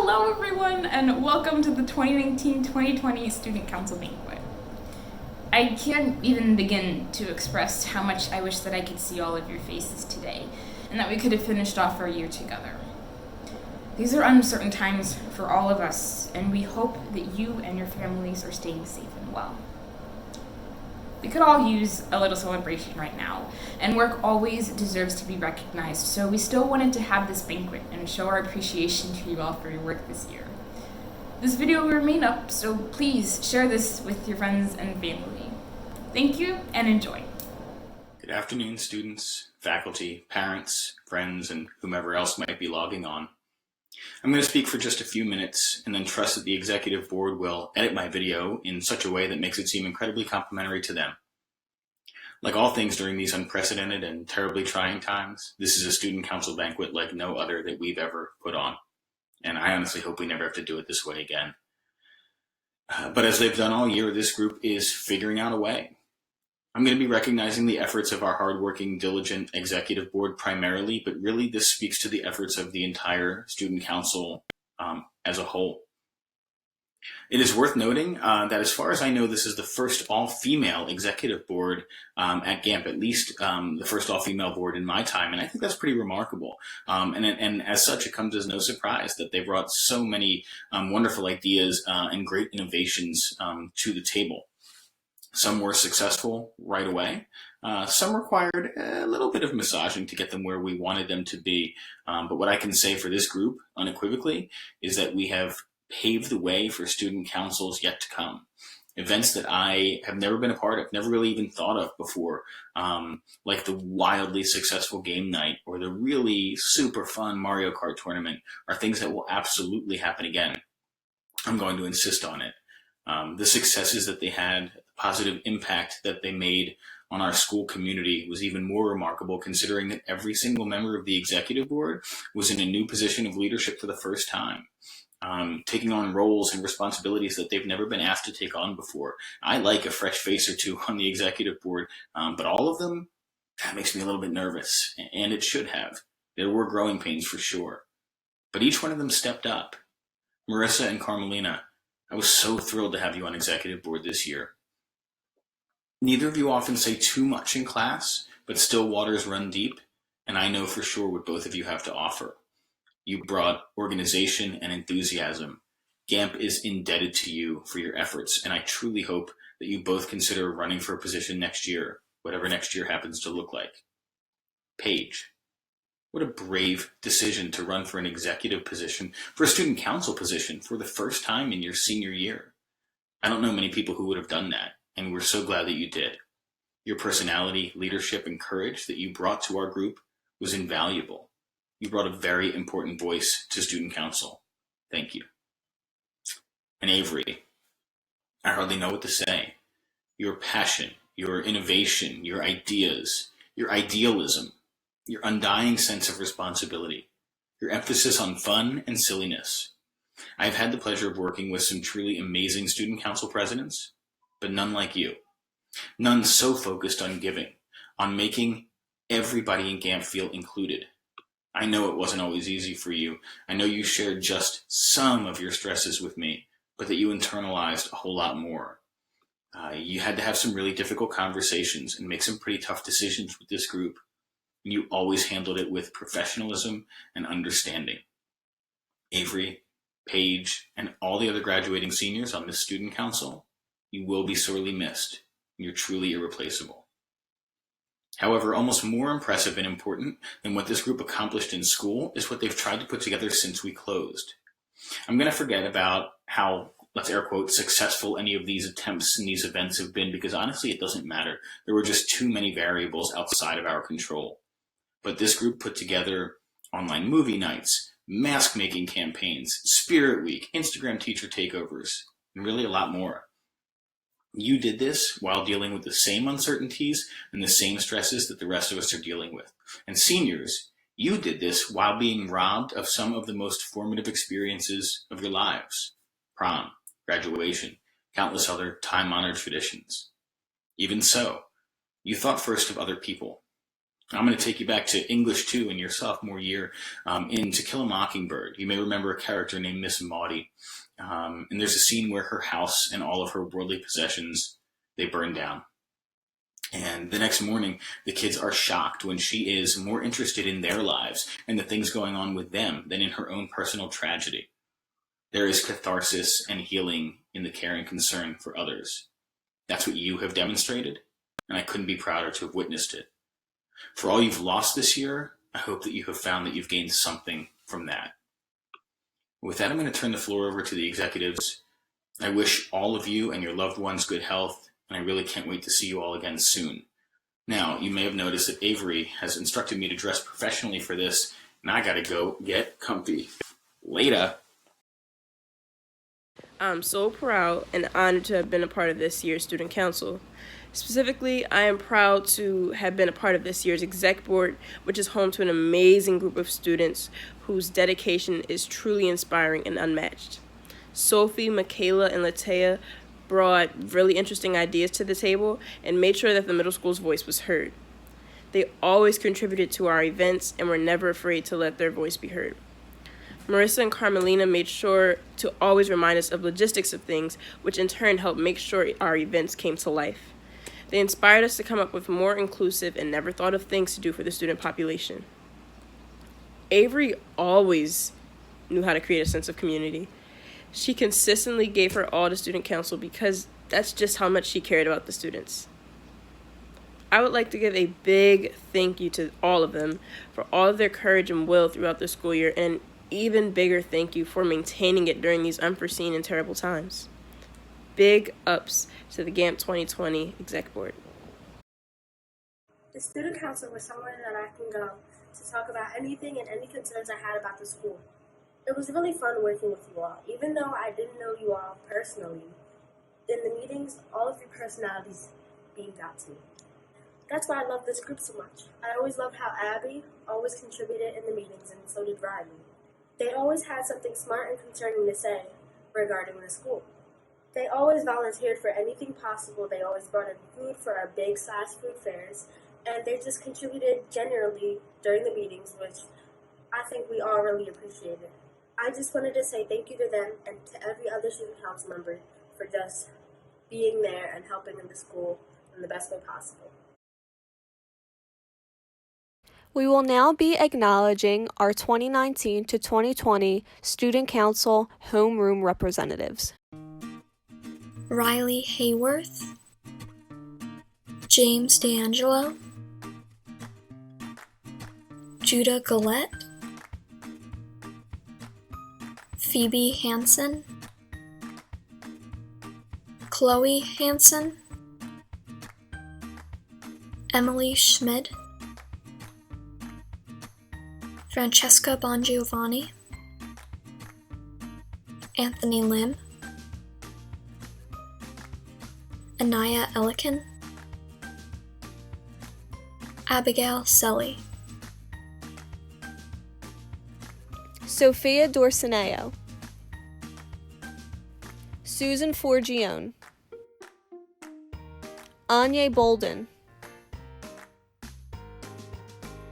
Hello everyone, and welcome to the 2019-2020 Student Council Banquet. I can't even begin to express how much I wish that I could see all of your faces today, and that we could have finished off our year together. These are uncertain times for all of us, and we hope that you and your families are staying safe and well. We could all use a little celebration right now, and work always deserves to be recognized, so we still wanted to have this banquet and show our appreciation to you all for your work this year. This video will remain up, so please share this with your friends and family. Thank you, and enjoy. Good afternoon, students, faculty, parents, friends, and whomever else might be logging on. I'm going to speak for just a few minutes and then trust that the executive board will edit my video in such a way that makes it seem incredibly complimentary to them. Like all things during these unprecedented and terribly trying times, this is a student council banquet like no other that we've ever put on. And I honestly hope we never have to do it this way again. But as they've done all year, this group is figuring out a way. I'm going to be recognizing the efforts of our hardworking, diligent executive board primarily, but really this speaks to the efforts of the entire student council as a whole. It is worth noting that as far as I know, this is the first all-female executive board at GAMP, at least the first all-female board in my time, and I think that's pretty remarkable. And as such, it comes as no surprise that they brought so many wonderful ideas and great innovations to the table. Some were successful right away. Some required a little bit of massaging to get them where we wanted them to be. But what I can say for this group unequivocally is that we have paved the way for student councils yet to come. Events that I have never been a part of, never really even thought of before, like the wildly successful game night or the really super fun Mario Kart tournament are things that will absolutely happen again. I'm going to insist on it. The successes that they had, the positive impact that they made on our school community was even more remarkable considering that every single member of the executive board was in a new position of leadership for the first time, taking on roles and responsibilities that they've never been asked to take on before. I like a fresh face or two on the executive board, but all of them, that makes me a little bit nervous, and it should have. There were growing pains for sure, but each one of them stepped up. Marissa and Carmelina, I was so thrilled to have you on executive board this year. Neither of you often say too much in class, but still waters run deep, and I know for sure what both of you have to offer. You brought organization and enthusiasm. GAMP is indebted to you for your efforts, and I truly hope that you both consider running for a position next year, whatever next year happens to look like. Paige, what a brave decision to run for an executive position, for a student council position, for the first time in your senior year. I don't know many people who would have done that, and we're so glad that you did. Your personality, leadership, and courage that you brought to our group was invaluable. You brought a very important voice to student council. Thank you. And Avery, I hardly know what to say. Your passion, your innovation, your ideas, your idealism, your undying sense of responsibility, your emphasis on fun and silliness. I've had the pleasure of working with some truly amazing student council presidents, but none like you. None so focused on giving, on making everybody in GAMP feel included. I know it wasn't always easy for you. I know you shared just some of your stresses with me, but that you internalized a whole lot more. You had to have some really difficult conversations and make some pretty tough decisions with this group. You always handled it with professionalism and understanding. Avery, Paige, and all the other graduating seniors on this student council, you will be sorely missed. You're truly irreplaceable. However, almost more impressive and important than what this group accomplished in school is what they've tried to put together since we closed. I'm going to forget about how, let's air quote, successful any of these attempts and these events have been, because honestly, it doesn't matter. There were just too many variables outside of our control. But this group put together online movie nights, mask making campaigns, Spirit Week, Instagram teacher takeovers, and really a lot more. You did this while dealing with the same uncertainties and the same stresses that the rest of us are dealing with. And seniors, you did this while being robbed of some of the most formative experiences of your lives. Prom, graduation, countless other time-honored traditions. Even so, you thought first of other people. I'm going to take you back to English 2 in your sophomore year in To Kill a Mockingbird. You may remember a character named Miss Maudie. And there's a scene where her house and all of her worldly possessions, they burn down. And the next morning, the kids are shocked when she is more interested in their lives and the things going on with them than in her own personal tragedy. There is catharsis and healing in the care and concern for others. That's what you have demonstrated, and I couldn't be prouder to have witnessed it. For all you've lost this year, I hope that you have found that you've gained something from that. With that, I'm going to turn the floor over to the executives. I wish all of you and your loved ones good health, and I really can't wait to see you all again soon. Now, you may have noticed that Avery has instructed me to dress professionally for this, and I gotta go get comfy. Later. I'm so proud and honored to have been a part of this year's Student Council. Specifically, I am proud to have been a part of this year's Exec Board, which is home to an amazing group of students whose dedication is truly inspiring and unmatched. Sophie, Michaela, and Latea brought really interesting ideas to the table and made sure that the middle school's voice was heard. They always contributed to our events and were never afraid to let their voice be heard. Marissa and Carmelina made sure to always remind us of logistics of things, which in turn helped make sure our events came to life. They inspired us to come up with more inclusive and never thought of things to do for the student population. Avery always knew how to create a sense of community. She consistently gave her all to Student Council because that's just how much she cared about the students. I would like to give a big thank you to all of them for all of their courage and will throughout the school year, and an even bigger thank you for maintaining it during these unforeseen and terrible times. Big ups to the GAMP 2020 Exec Board. The Student Council was somewhere that I can go to talk about anything and any concerns I had about the school. It was really fun working with you all, even though I didn't know you all personally. In the meetings, all of your personalities beamed out to me. That's why I love this group so much. I always loved how Abby always contributed in the meetings, and so did Riley. They always had something smart and concerning to say regarding the school. They always volunteered for anything possible. They always brought in food for our big-size food fairs, and they just contributed generally during the meetings, which I think we all really appreciated. I just wanted to say thank you to them and to every other student council member for just being there and helping in the school in the best way possible. We will now be acknowledging our 2019 to 2020 Student Council Homeroom Representatives. Riley Hayworth, James D'Angelo, Judah Gillette, Phoebe Hansen, Chloe Hansen, Emily Schmid, Francesca Bongiovanni, Anthony Lim, Anaya Elikin, Abigail Selly, Sophia Dorsineo, Susan Forgione, Anya Bolden,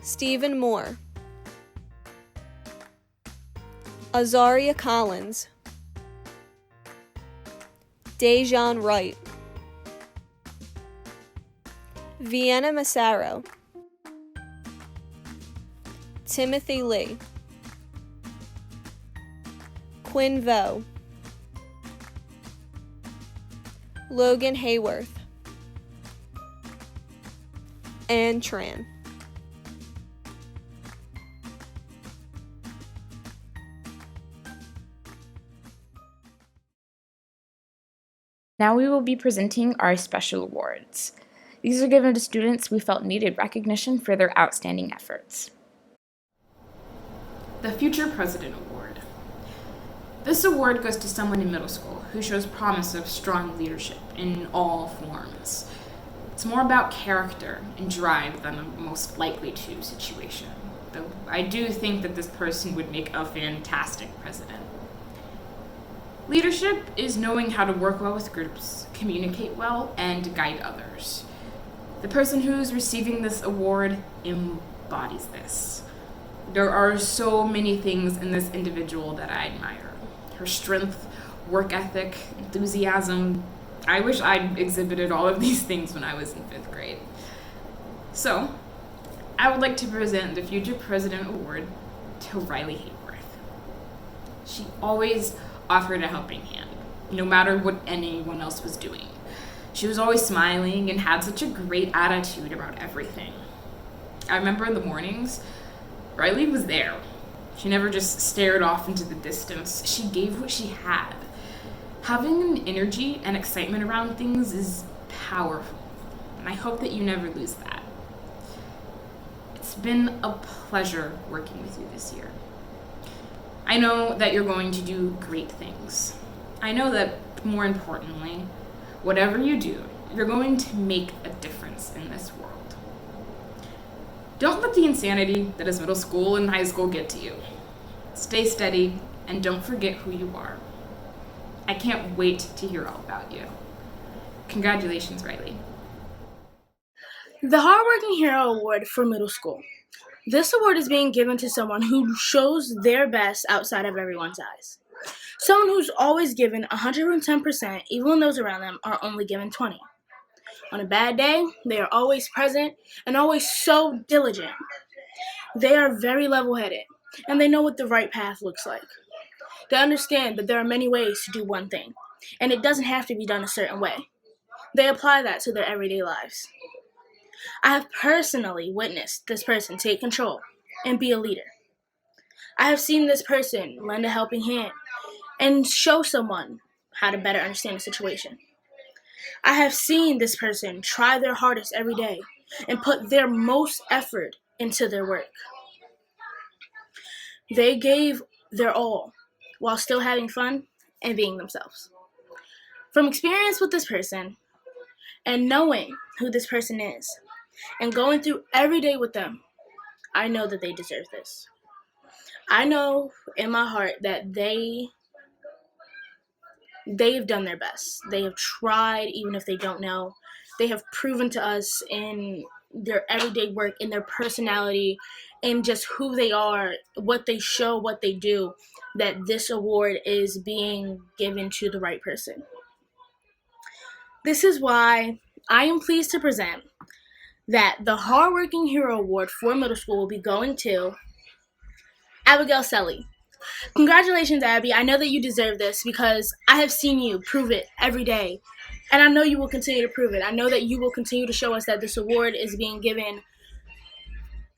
Stephen Moore, Azaria Collins, Dejan Wright, Vienna Massaro, Timothy Lee, Quinn Vo, Logan Hayworth, Ann Tran. Now we will be presenting our special awards. These are given to students we felt needed recognition for their outstanding efforts. The Future President Award. This award goes to someone in middle school who shows promise of strong leadership in all forms. It's more about character and drive than a most likely to situation, though I do think that this person would make a fantastic president. Leadership is knowing how to work well with groups, communicate well, and guide others. The person who's receiving this award embodies this. There are so many things in this individual that I admire. Her strength, work ethic, enthusiasm. I wish I'd exhibited all of these things when I was in 5th grade. So, I would like to present the Future President Award to Riley Hayworth. She always offered a helping hand, no matter what anyone else was doing. She was always smiling and had such a great attitude about everything. I remember in the mornings, Riley was there. She never just stared off into the distance. She gave what she had. Having an energy and excitement around things is powerful, and I hope that you never lose that. It's been a pleasure working with you this year. I know that you're going to do great things. I know that, more importantly, whatever you do, you're going to make a difference in this world. Don't let the insanity that is middle school and high school get to you. Stay steady and don't forget who you are. I can't wait to hear all about you. Congratulations, Riley. The Hardworking Hero Award for middle school. This award is being given to someone who shows their best outside of everyone's eyes. Someone who's always given 110%, even when those around them are only given 20. On a bad day, they are always present and always so diligent. They are very level-headed, and they know what the right path looks like. They understand that there are many ways to do one thing, and it doesn't have to be done a certain way. They apply that to their everyday lives. I have personally witnessed this person take control and be a leader. I have seen this person lend a helping hand and show someone how to better understand a situation. I have seen this person try their hardest every day and put their most effort into their work. They gave their all while still having fun and being themselves. From experience with this person and knowing who this person is and going through every day with them, I know that they deserve this. I know in my heart that they've done their best. They have tried, even if they don't know. They have proven to us in their everyday work, in their personality, in just who they are, what they show, what they do, that this award is being given to the right person. This is why I am pleased to present that the Hardworking Hero Award for middle school will be going to Abigail Selly. Congratulations, Abby. I know that you deserve this because I have seen you prove it every day. And I know you will continue to prove it. I know that you will continue to show us that this award is being given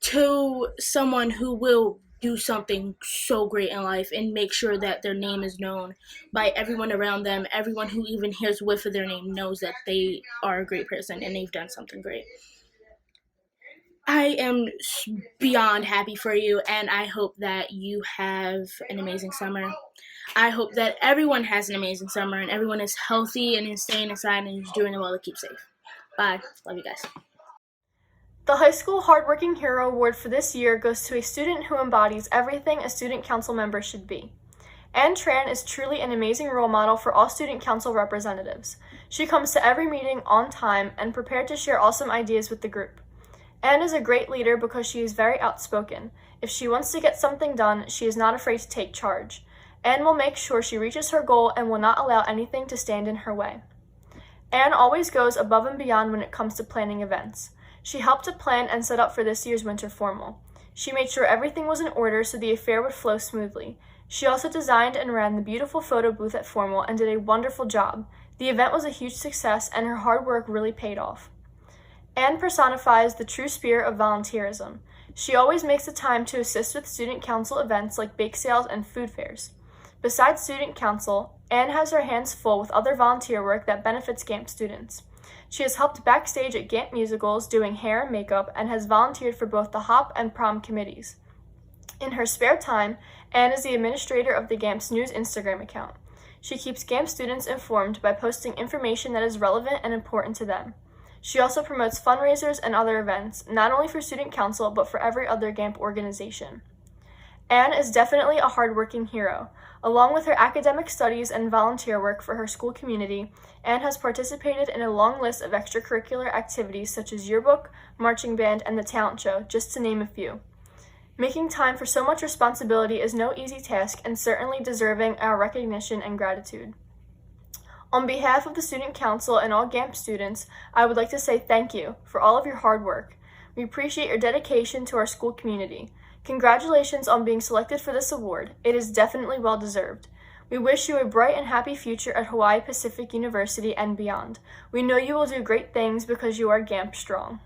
to someone who will do something so great in life and make sure that their name is known by everyone around them. Everyone who even hears a whiff of their name knows that they are a great person and they've done something great. I am beyond happy for you, and I hope that you have an amazing summer. I hope that everyone has an amazing summer and everyone is healthy and is staying inside and is doing well to keep safe. Bye. Love you guys. The High School Hardworking Hero Award for this year goes to a student who embodies everything a student council member should be. Anne Tran is truly an amazing role model for all student council representatives. She comes to every meeting on time and prepared to share awesome ideas with the group. Anne is a great leader because she is very outspoken. If she wants to get something done, she is not afraid to take charge. Anne will make sure she reaches her goal and will not allow anything to stand in her way. Anne always goes above and beyond when it comes to planning events. She helped to plan and set up for this year's winter formal. She made sure everything was in order so the affair would flow smoothly. She also designed and ran the beautiful photo booth at formal and did a wonderful job. The event was a huge success and her hard work really paid off. Anne personifies the true spirit of volunteerism. She always makes the time to assist with student council events like bake sales and food fairs. Besides student council, Anne has her hands full with other volunteer work that benefits GAMP students. She has helped backstage at GAMP musicals doing hair and makeup and has volunteered for both the HOP and prom committees. In her spare time, Anne is the administrator of the GAMP's news Instagram account. She keeps GAMP students informed by posting information that is relevant and important to them. She also promotes fundraisers and other events, not only for student council, but for every other GAMP organization. Anne is definitely a hardworking hero. Along with her academic studies and volunteer work for her school community, Anne has participated in a long list of extracurricular activities such as yearbook, marching band, and the talent show, just to name a few. Making time for so much responsibility is no easy task and certainly deserving our recognition and gratitude. On behalf of the Student Council and all GAMP students, I would like to say thank you for all of your hard work. We appreciate your dedication to our school community. Congratulations on being selected for this award. It is definitely well deserved. We wish you a bright and happy future at Hawaii Pacific University and beyond. We know you will do great things because you are GAMP strong.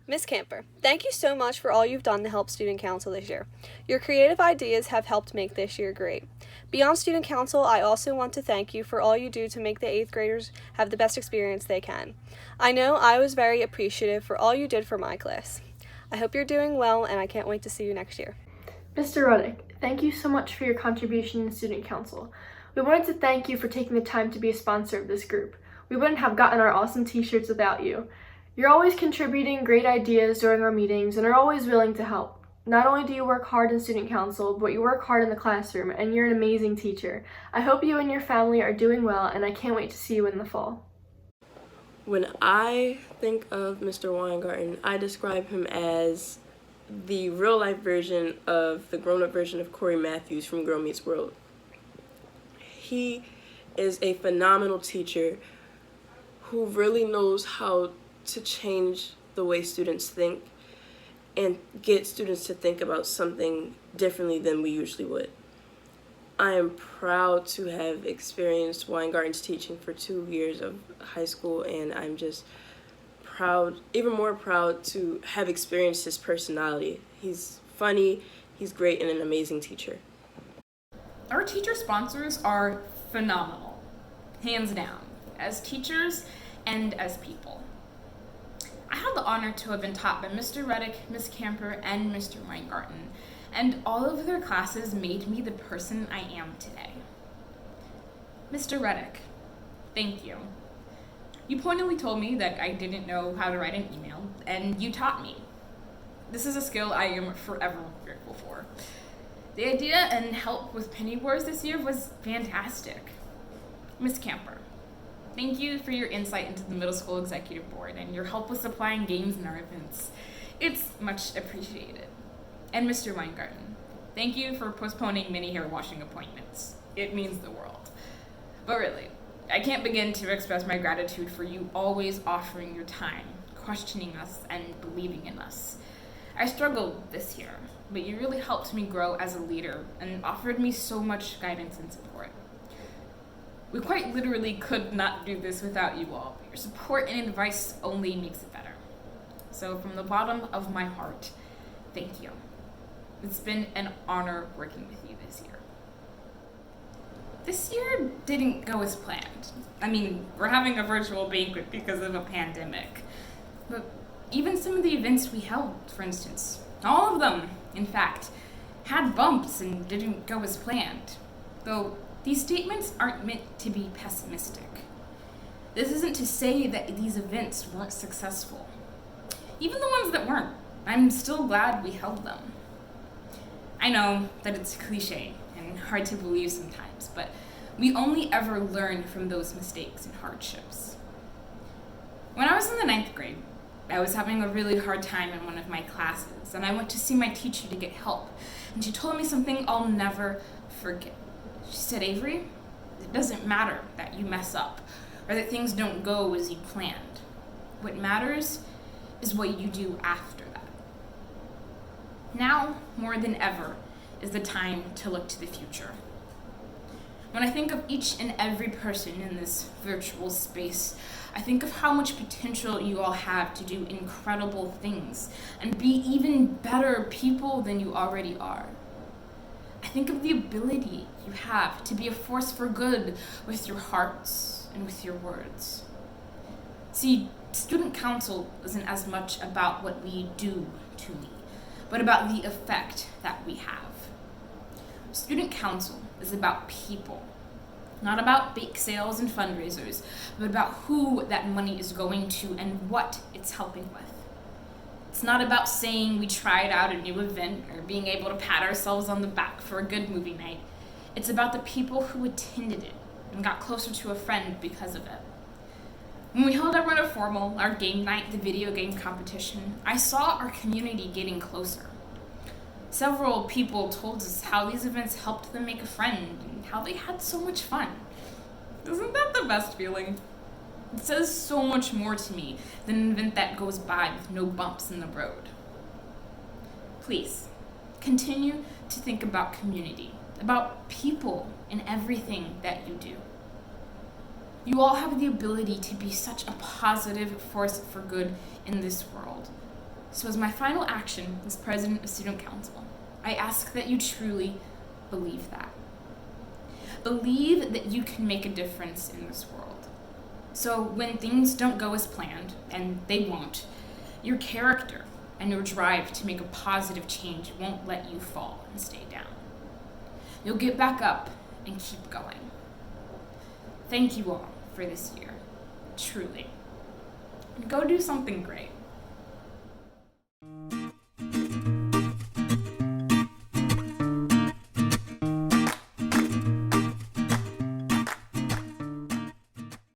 Ms. Camper, thank you so much for all you've done to help Student Council this year. Your creative ideas have helped make this year great. Beyond Student Council, I also want to thank you for all you do to make the 8th graders have the best experience they can. I know I was very appreciative for all you did for my class. I hope you're doing well, and I can't wait to see you next year. Mr. Ruddick, thank you so much for your contribution in Student Council. We wanted to thank you for taking the time to be a sponsor of this group. We wouldn't have gotten our awesome t-shirts without you. You're always contributing great ideas during our meetings and are always willing to help. Not only do you work hard in Student Council, but you work hard in the classroom, and you're an amazing teacher. I hope you and your family are doing well, and I can't wait to see you in the fall. When I think of Mr. Weingarten, I describe him as the real-life version of the grown-up version of Corey Matthews from Girl Meets World. He is a phenomenal teacher who really knows how to change the way students think and get students to think about something differently than we usually would. I am proud to have experienced Weingarten's teaching for 2 years of high school, and I'm just proud, even more proud to have experienced his personality. He's funny, he's great, and an amazing teacher. Our teacher sponsors are phenomenal, hands down, as teachers and as people. I had the honor to have been taught by Mr. Ruddick, Ms. Camper, and Mr. Weingarten, and all of their classes made me the person I am today. Mr. Ruddick, thank you. You pointedly told me that I didn't know how to write an email, and you taught me. This is a skill I am forever grateful for. The idea and help with Penny Wars this year was fantastic. Ms. Camper, thank you for your insight into the middle school executive board and your help with supplying games in our events. It's much appreciated. And Mr. Weingarten, thank you for postponing many hair washing appointments. It means the world. But really, I can't begin to express my gratitude for you always offering your time, questioning us, and believing in us. I struggled this year, but you really helped me grow as a leader and offered me so much guidance and support. We quite literally could not do this without you all, but your support and advice only makes it better. So from the bottom of my heart, thank you. It's been an honor working with you this year. This year didn't go as planned. I mean, we're having a virtual banquet because of a pandemic. But even some of the events we held, for instance, all of them, in fact, had bumps and didn't go as planned. Though these statements aren't meant to be pessimistic. This isn't to say that these events weren't successful. Even the ones that weren't, I'm still glad we held them. I know that it's cliche and hard to believe sometimes, but we only ever learn from those mistakes and hardships. When I was in the 9th grade, I was having a really hard time in one of my classes, and I went to see my teacher to get help, and she told me something I'll never forget. She said, "Avery, it doesn't matter that you mess up or that things don't go as you planned. What matters is what you do after that." Now, more than ever, is the time to look to the future. When I think of each and every person in this virtual space, I think of how much potential you all have to do incredible things and be even better people than you already are. I think of the ability you have to be a force for good with your hearts and with your words. See, student council isn't as much about what we do to me, but about the effect that we have. Student council is about people, not about bake sales and fundraisers, but about who that money is going to and what it's helping with. It's not about saying we tried out a new event or being able to pat ourselves on the back for a good movie night. It's about the people who attended it and got closer to a friend because of it. When we held our Run Formal, our game night, the video game competition, I saw our community getting closer. Several people told us how these events helped them make a friend and how they had so much fun. Isn't that the best feeling? It says so much more to me than an event that goes by with no bumps in the road. Please, continue to think about community, about people in everything that you do. You all have the ability to be such a positive force for good in this world. So as my final action as president of Student Council, I ask that you truly believe that. Believe that you can make a difference in this world. So when things don't go as planned, and they won't, your character and your drive to make a positive change won't let you fall and stay down. You'll get back up and keep going. Thank you all for this year, truly. And go do something great.